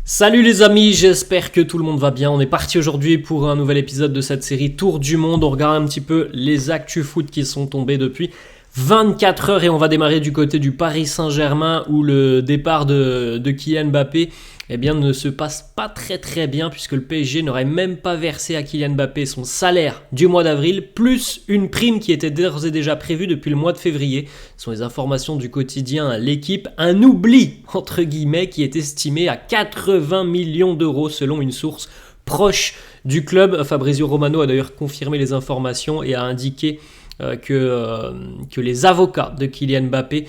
Salut les amis, j'espère que tout le monde va bien. On est parti aujourd'hui pour un nouvel épisode de cette série Tour du Monde. On regarde un petit peu les actus foot qui sont tombés depuis 24 heures et on va démarrer du côté du Paris Saint-Germain où le départ de Kylian Mbappé ne se passe pas très bien puisque le PSG n'aurait même pas versé à Kylian Mbappé son salaire du mois d'avril plus une prime qui était d'ores et déjà prévue depuis le mois de février. Ce sont les informations du quotidien L'Équipe. Un oubli entre guillemets qui est estimé à 80 millions d'euros selon une source proche du club. Fabrizio Romano a d'ailleurs confirmé les informations et a indiqué que les avocats de Kylian Mbappé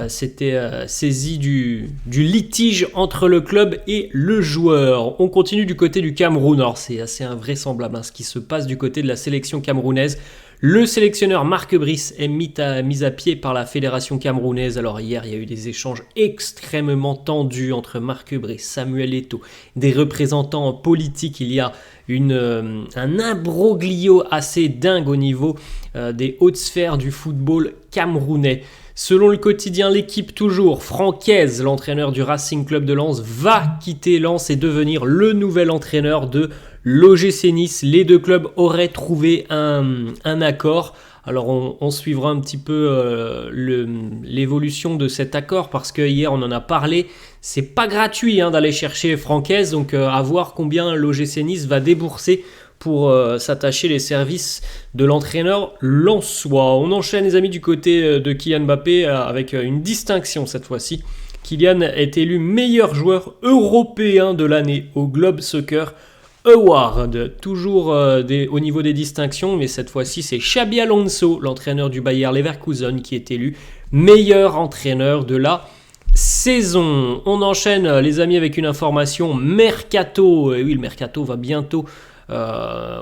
s'étaient saisis du litige entre le club et le joueur. On continue du côté du Cameroun. Alors c'est assez invraisemblable ce qui se passe du côté de la sélection camerounaise. Le sélectionneur Marc Brice est mis à pied par la fédération camerounaise. Alors hier, il y a eu des échanges extrêmement tendus entre Marc Brice, Samuel Eto'o, des représentants politiques. Il y a un imbroglio assez dingue au niveau des hautes sphères du football camerounais. Selon le quotidien L'Équipe toujours, Francaise, l'entraîneur du Racing Club de Lens, va quitter Lens et devenir le nouvel entraîneur de l'OGC Nice. Les deux clubs auraient trouvé un accord. Alors on suivra un petit peu l'évolution de cet accord parce que hier on en a parlé. C'est pas gratuit d'aller chercher Francaise, donc à voir combien l'OGC Nice va débourser pour s'attacher les services de l'entraîneur lensois. On enchaîne les amis du côté de Kylian Mbappé avec une distinction cette fois-ci. Kylian est élu meilleur joueur européen de l'année au Globe Soccer Award, toujours au niveau des distinctions, mais cette fois-ci c'est Xabi Alonso, l'entraîneur du Bayer Leverkusen, qui est élu meilleur entraîneur de la saison. On enchaîne les amis avec une information mercato. Et oui, le mercato va bientôt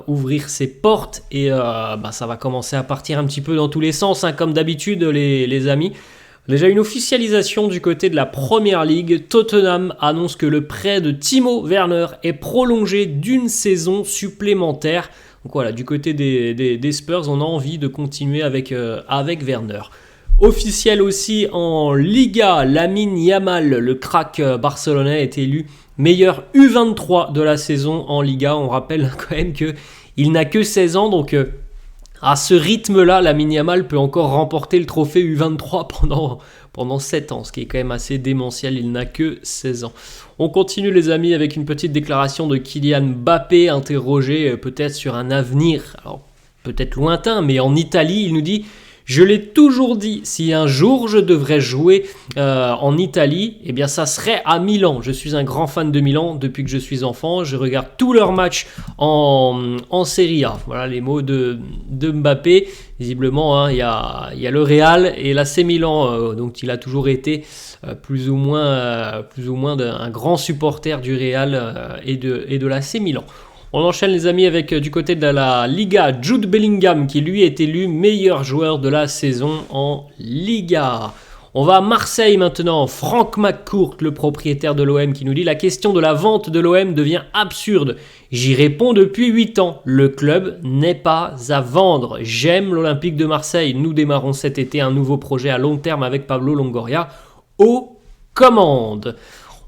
ouvrir ses portes et ça va commencer à partir un petit peu dans tous les sens, comme d'habitude les amis. Déjà une officialisation du côté de la Premier League. Tottenham annonce que le prêt de Timo Werner est prolongé d'une saison supplémentaire. Donc voilà, du côté des Spurs, on a envie de continuer avec Werner. Officiel aussi en Liga, Lamine Yamal, le crack barcelonais, est élu meilleur U23 de la saison en Liga. On rappelle quand même qu'il n'a que 16 ans, donc à ce rythme-là, Lamine Yamal peut encore remporter le trophée U23 pendant 7 ans, ce qui est quand même assez démentiel, il n'a que 16 ans. On continue les amis avec une petite déclaration de Kylian Mbappé, interrogé peut-être sur un avenir, alors peut-être lointain, mais en Italie, il nous dit « Je l'ai toujours dit, si un jour je devrais jouer en Italie, ça serait à Milan. Je suis un grand fan de Milan depuis que je suis enfant. Je regarde tous leurs matchs en Serie A. » Voilà les mots de Mbappé. Visiblement, il y a le Real et l'AC Milan. Donc il a toujours été plus ou moins un grand supporter du Real et de l'AC Milan. On enchaîne les amis avec du côté de la Liga, Jude Bellingham qui lui est élu meilleur joueur de la saison en Liga. On va à Marseille maintenant, Franck McCourt, le propriétaire de l'OM qui nous dit « La question de la vente de l'OM devient absurde. J'y réponds depuis 8 ans. Le club n'est pas à vendre. J'aime l'Olympique de Marseille. Nous démarrons cet été un nouveau projet à long terme avec Pablo Longoria aux commandes. »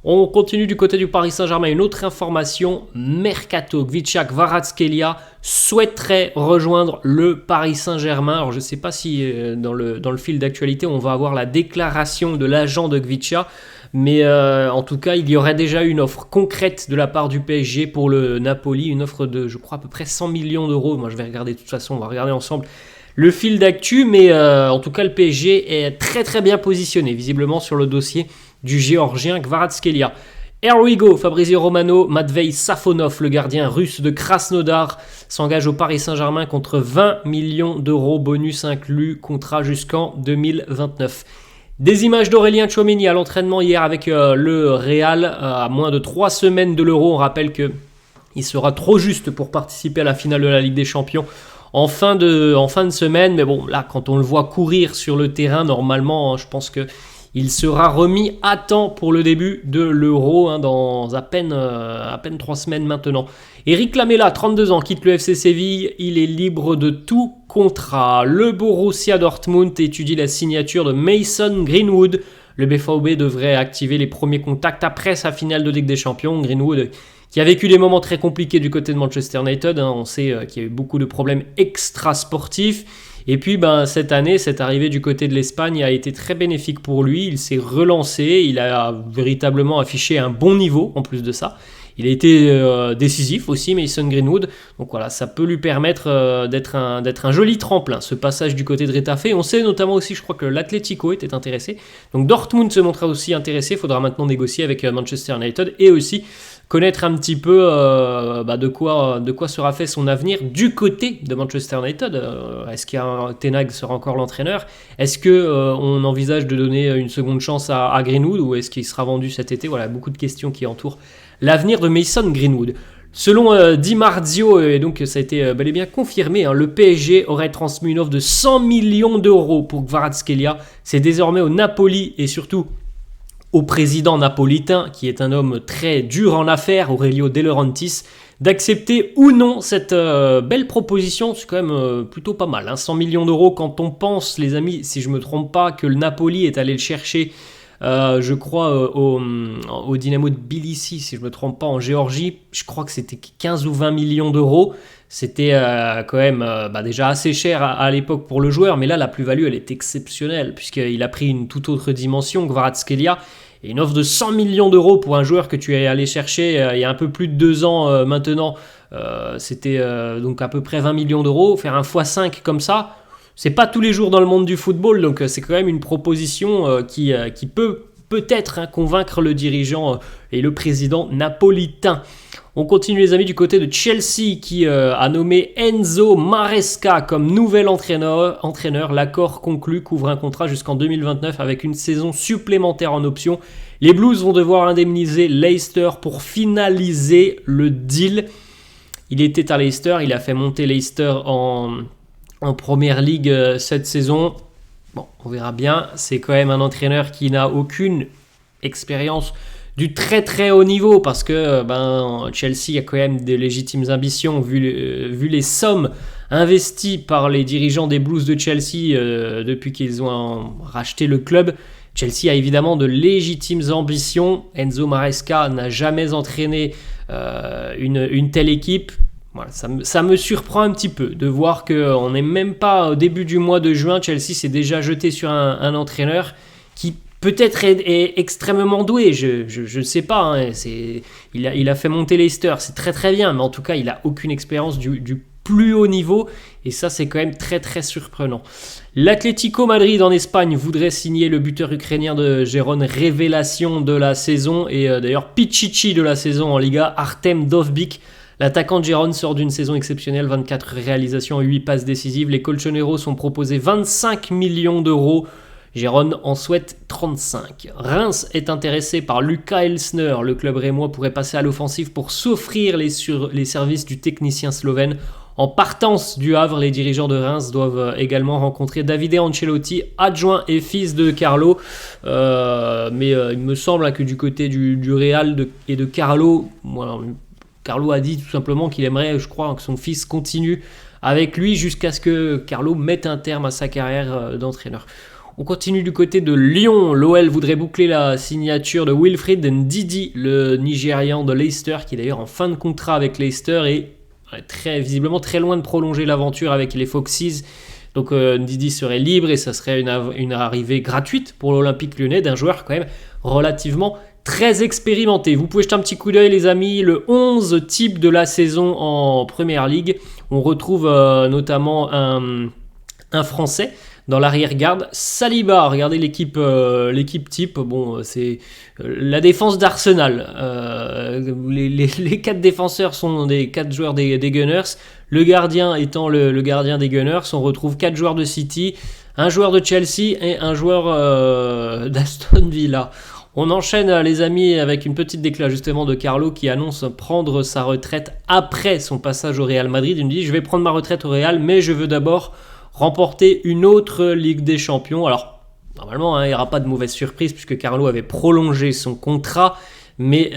On continue du côté du Paris Saint-Germain. Une autre information, mercato. Khvicha Kvaratskhelia souhaiterait rejoindre le Paris Saint-Germain. Alors je ne sais pas si dans le fil d'actualité, on va avoir la déclaration de l'agent de Khvicha. Mais en tout cas, il y aurait déjà une offre concrète de la part du PSG pour le Napoli. Une offre de, je crois, à peu près 100 millions d'euros. Moi, je vais regarder de toute façon, on va regarder ensemble le fil d'actu. Mais en tout cas, le PSG est très bien positionné, visiblement, sur le dossier du géorgien Kvaratskhelia. Here we go, Fabrizio Romano, Matvei Safonov, le gardien russe de Krasnodar, s'engage au Paris Saint-Germain contre 20 millions d'euros, bonus inclus, contrat jusqu'en 2029. Des images d'Aurélien Tchouaméni à l'entraînement hier avec le Real, à moins de 3 semaines de l'Euro. On rappelle qu'il sera trop juste pour participer à la finale de la Ligue des Champions en fin de semaine. Mais bon, là, quand on le voit courir sur le terrain, normalement, je pense que il sera remis à temps pour le début de l'Euro dans à peine 3 semaines maintenant. Eric Lamela, 32 ans, quitte le FC Séville. Il est libre de tout contrat. Le Borussia Dortmund étudie la signature de Mason Greenwood, Le BVB devrait activer les premiers contacts après sa finale de Ligue des Champions. Greenwood, qui a vécu des moments très compliqués du côté de Manchester United, on sait qu'il y a eu beaucoup de problèmes extra-sportifs. Et puis cette année, cette arrivée du côté de l'Espagne a été très bénéfique pour lui. Il s'est relancé, il a véritablement affiché un bon niveau en plus de ça. Il a été décisif aussi, Mason Greenwood. Donc voilà, ça peut lui permettre d'être un joli tremplin, ce passage du côté de Retafe. On sait notamment aussi, je crois que l'Atlético était intéressé. Donc Dortmund se montra aussi intéressé. Il faudra maintenant négocier avec Manchester United et aussi connaître un petit peu de quoi sera fait son avenir du côté de Manchester United. Est-ce que Ten Hag sera encore l'entraîneur? Est-ce qu'on envisage de donner une seconde chance à Greenwood ou est-ce qu'il sera vendu cet été? Voilà, beaucoup de questions qui entourent l'avenir de Mason Greenwood. Selon Di Marzio, et donc ça a été bel et bien confirmé, le PSG aurait transmis une offre de 100 millions d'euros pour Kvaratskhelia. C'est désormais au Napoli et surtout au président napolitain, qui est un homme très dur en affaires, Aurelio De Laurentiis, d'accepter ou non cette belle proposition. C'est quand même plutôt pas mal, 100 millions d'euros quand on pense, les amis, si je ne me trompe pas, que le Napoli est allé le chercher, je crois, au Dynamo de Tbilissi, si je ne me trompe pas, en Géorgie. Je crois que c'était 15 ou 20 millions d'euros. C'était quand même déjà assez cher à l'époque pour le joueur, mais là, la plus-value, elle est exceptionnelle, puisqu'il a pris une toute autre dimension, Kvaratskhelia. Et une offre de 100 millions d'euros pour un joueur que tu es allé chercher il y a un peu plus de 2 ans maintenant, c'était donc à peu près 20 millions d'euros. Faire un x5 comme ça, c'est pas tous les jours dans le monde du football, donc c'est quand même une proposition qui peut peut-être convaincre le dirigeant et le président napolitain. On continue les amis du côté de Chelsea qui a nommé Enzo Maresca comme nouvel entraîneur. L'accord conclu couvre un contrat jusqu'en 2029 avec une saison supplémentaire en option. Les Blues vont devoir indemniser Leicester pour finaliser le deal. Il était à Leicester, il a fait monter Leicester en Première Ligue cette saison. Bon, on verra bien. C'est quand même un entraîneur qui n'a aucune expérience du très très haut niveau parce que Chelsea a quand même des légitimes ambitions vu les sommes investies par les dirigeants des Blues de Chelsea depuis qu'ils ont racheté le club. Chelsea a évidemment de légitimes ambitions. Enzo Maresca n'a jamais entraîné une telle équipe. Voilà, ça me surprend un petit peu de voir qu'on n'est même pas au début du mois de juin. Chelsea s'est déjà jeté sur un entraîneur qui peut-être est extrêmement doué, je ne sais pas. Il a fait monter Leicester, c'est très très bien, mais en tout cas, il n'a aucune expérience du plus haut niveau, et ça, c'est quand même très très surprenant. L'Atlético Madrid en Espagne voudrait signer le buteur ukrainien de Gérone, révélation de la saison, et d'ailleurs Pichichi de la saison en Liga, Artem Dovbyk. L'attaquant de Gérone sort d'une saison exceptionnelle, 24 réalisations et 8 passes décisives. Les Colchoneros sont proposés 25 millions d'euros. Gérone en souhaite 35. Reims est intéressé par Luca Elsner. Le club rémois pourrait passer à l'offensive pour s'offrir les services du technicien slovène. En partance du Havre, les dirigeants de Reims doivent également rencontrer Davide Ancelotti, adjoint et fils de Carlo. Mais il me semble que du côté du Real et de Carlo, Carlo a dit tout simplement qu'il aimerait, je crois, que son fils continue avec lui jusqu'à ce que Carlo mette un terme à sa carrière d'entraîneur. On continue du côté de Lyon. L'OL voudrait boucler la signature de Wilfried Ndidi, le Nigérian de Leicester, qui est d'ailleurs en fin de contrat avec Leicester et visiblement très loin de prolonger l'aventure avec les Foxes. Donc Ndidi serait libre et ça serait une arrivée gratuite pour l'Olympique Lyonnais d'un joueur quand même relativement très expérimenté. Vous pouvez jeter un petit coup d'œil les amis, le 11 type de la saison en Première Ligue. On retrouve notamment un Français dans l'arrière-garde, Saliba. Regardez l'équipe type. Bon, c'est la défense d'Arsenal. Les 4 défenseurs sont des 4 joueurs des Gunners. Le gardien étant le gardien des Gunners. On retrouve 4 joueurs de City, un joueur de Chelsea et un joueur d'Aston Villa. On enchaîne les amis avec une petite déclaration justement de Carlo qui annonce prendre sa retraite après son passage au Real Madrid. Il me dit je vais prendre ma retraite au Real mais je veux d'abord remporter une autre Ligue des Champions. Alors normalement il n'y aura pas de mauvaise surprise puisque Carlo avait prolongé son contrat Mais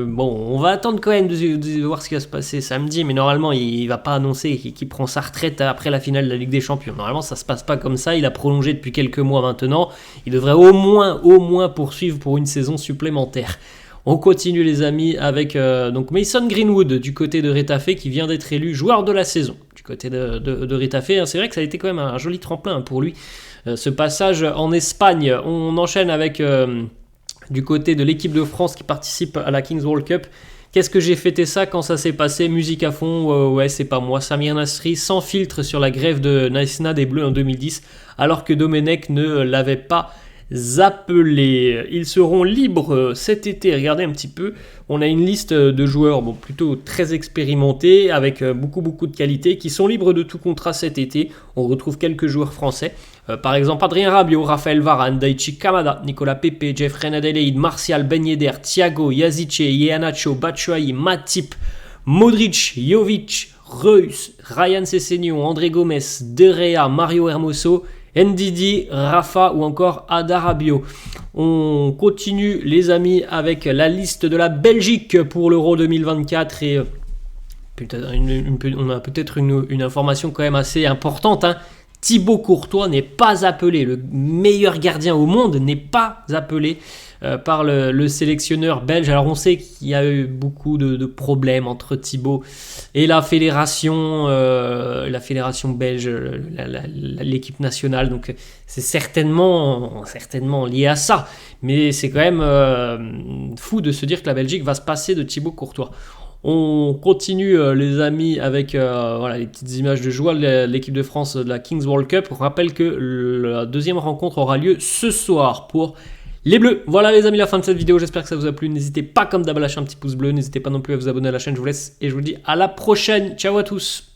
bon, on va attendre quand même de voir ce qui va se passer samedi. Mais normalement, il va pas annoncer qu'il prend sa retraite après la finale de la Ligue des Champions. Normalement, ça se passe pas comme ça. Il a prolongé depuis quelques mois maintenant. Il devrait au moins poursuivre pour une saison supplémentaire. On continue les amis avec donc Mason Greenwood du côté de Retafe qui vient d'être élu joueur de la saison du côté de Retafe. C'est vrai que ça a été quand même un joli tremplin pour lui, ce passage en Espagne. On enchaîne avec du côté de l'équipe de France qui participe à la Kings World Cup. Qu'est-ce que j'ai fêté ça quand ça s'est passé? Musique à fond, ouais c'est pas moi. Samir Nasri sans filtre sur la grève de Naïsna des Bleus en 2010 alors que Domenech ne l'avait pas appelés. Ils seront libres cet été. Regardez un petit peu. On a une liste de joueurs plutôt très expérimentés avec beaucoup de qualité qui sont libres de tout contrat cet été. On retrouve quelques joueurs français. Par exemple, Adrien Rabiot, Raphaël Varane, Daichi Kamada, Nicolas Pepe, Jeffrey Adelaide, Martial, Ben Yedder, Thiago, Yazice, Iheanacho, Batshuayi, Matip, Modric, Jovic, Reus, Ryan Sessegnon, André Gomes, De Gea, Mario Hermoso, Ndidi, Rafa ou encore Ada Rabiot. On continue les amis avec la liste de la Belgique pour l'Euro 2024 et on a peut-être une information quand même assez importante. Thibaut Courtois n'est pas appelé, le meilleur gardien au monde n'est pas appelé par le sélectionneur belge. Alors on sait qu'il y a eu beaucoup de problèmes entre Thibaut et la fédération belge, l'équipe nationale, donc c'est certainement lié à ça, mais c'est quand même fou de se dire que la Belgique va se passer de Thibaut Courtois. On continue les amis avec les petites images de joueurs de l'équipe de France de la Kings World Cup. On rappelle que la deuxième rencontre aura lieu ce soir pour les Bleus. Voilà les amis, la fin de cette vidéo, j'espère que ça vous a plu. N'hésitez pas comme d'hab à lâcher un petit pouce bleu, n'hésitez pas non plus à vous abonner à la chaîne, je vous laisse et je vous dis à la prochaine. Ciao à tous.